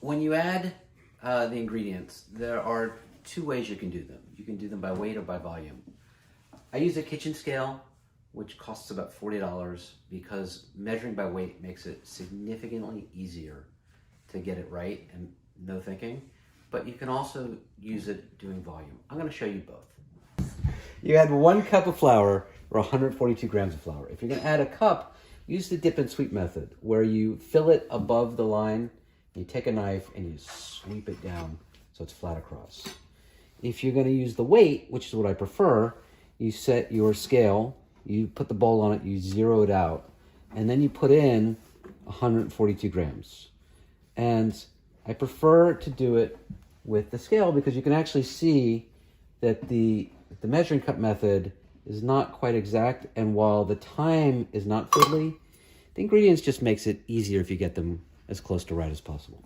when you add the ingredients, there are two ways you can do them. You can do them by weight or by volume. I use a kitchen scale, which costs about $40 because measuring by weight makes it significantly easier to get it right and no thinking. But you can also use it doing volume. I'm going to show you both. You add 1 cup of flour or 142 grams of flour. If you're going to add a cup, use the dip and sweep method where you fill it above the line, you take a knife and you sweep it down so it's flat across. If you're going to use the weight, which is what I prefer, you set your scale, you put the bowl on it, you zero it out, and then you put in 142 grams. And I prefer to do it with the scale because you can actually see that the measuring cup method is not quite exact, and while the time is not fiddly, the ingredients just makes it easier if you get them as close to right as possible.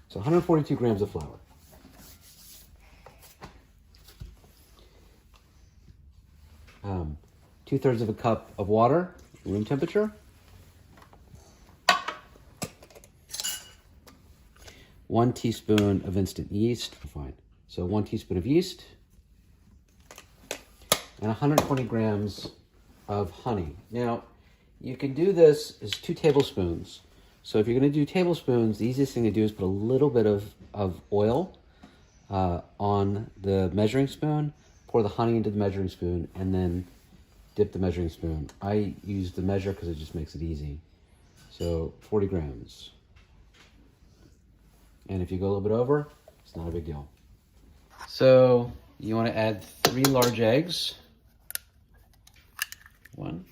So 142 grams of flour. Two-thirds of a cup of water, room temperature. 1 teaspoon of instant yeast, fine. So 1 teaspoon of yeast and 120 grams of honey. Now, you can do this as 2 tablespoons. So if you're going to do tablespoons, the easiest thing to do is put a little bit of oil on the measuring spoon, pour the honey into the measuring spoon, and then dip the measuring spoon. I use the measure because it just makes it easy. So 40 grams. And if you go a little bit over, it's not a big deal. So you want to add 3 large eggs. 1.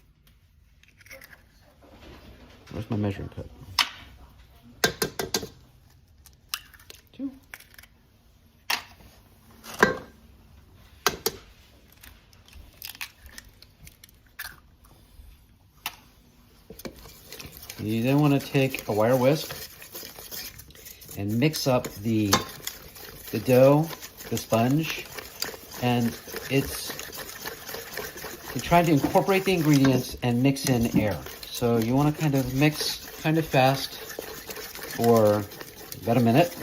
Where's my measuring cup? 2. You then want to take a wire whisk and mix up the dough, the sponge, and you try to incorporate the ingredients and mix in air. So you want to kind of mix kind of fast for about a minute.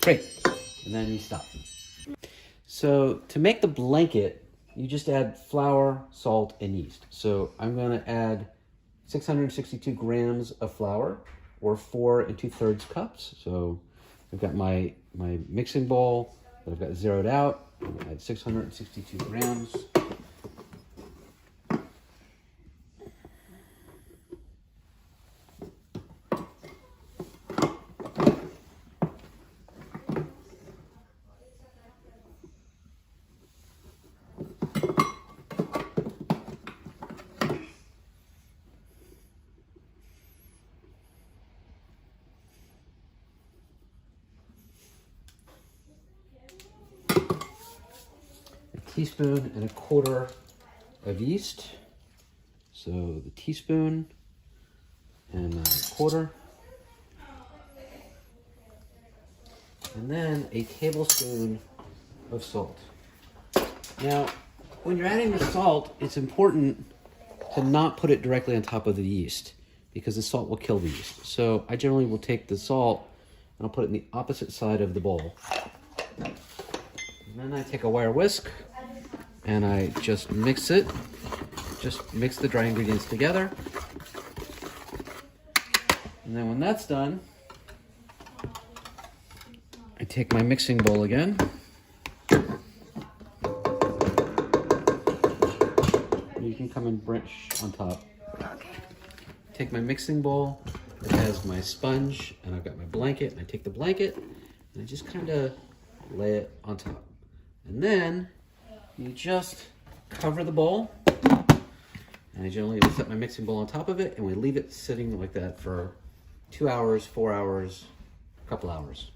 Great, and then you stop. So to make the blanket, you just add flour, salt, and yeast. So I'm going to add 662 grams of flour, or 4 2/3 cups. So I've got my mixing bowl that I've got zeroed out. I'm going to add 662 grams. Teaspoon and 1/4 of yeast. So the teaspoon and 1/4. And then a tablespoon of salt. Now, when you're adding the salt, it's important to not put it directly on top of the yeast because the salt will kill the yeast. So I generally will take the salt and I'll put it in the opposite side of the bowl. And then I take a wire whisk and I just mix it. Just mix the dry ingredients together. And then when that's done, I take my mixing bowl again. You can come and branch on top. Okay. Take my mixing bowl, it has my sponge, and I've got my blanket, and I take the blanket, and I just kind of lay it on top. And then you just cover the bowl, and I generally set my mixing bowl on top of it, and we leave it sitting like that for 2 hours, 4 hours, a couple hours.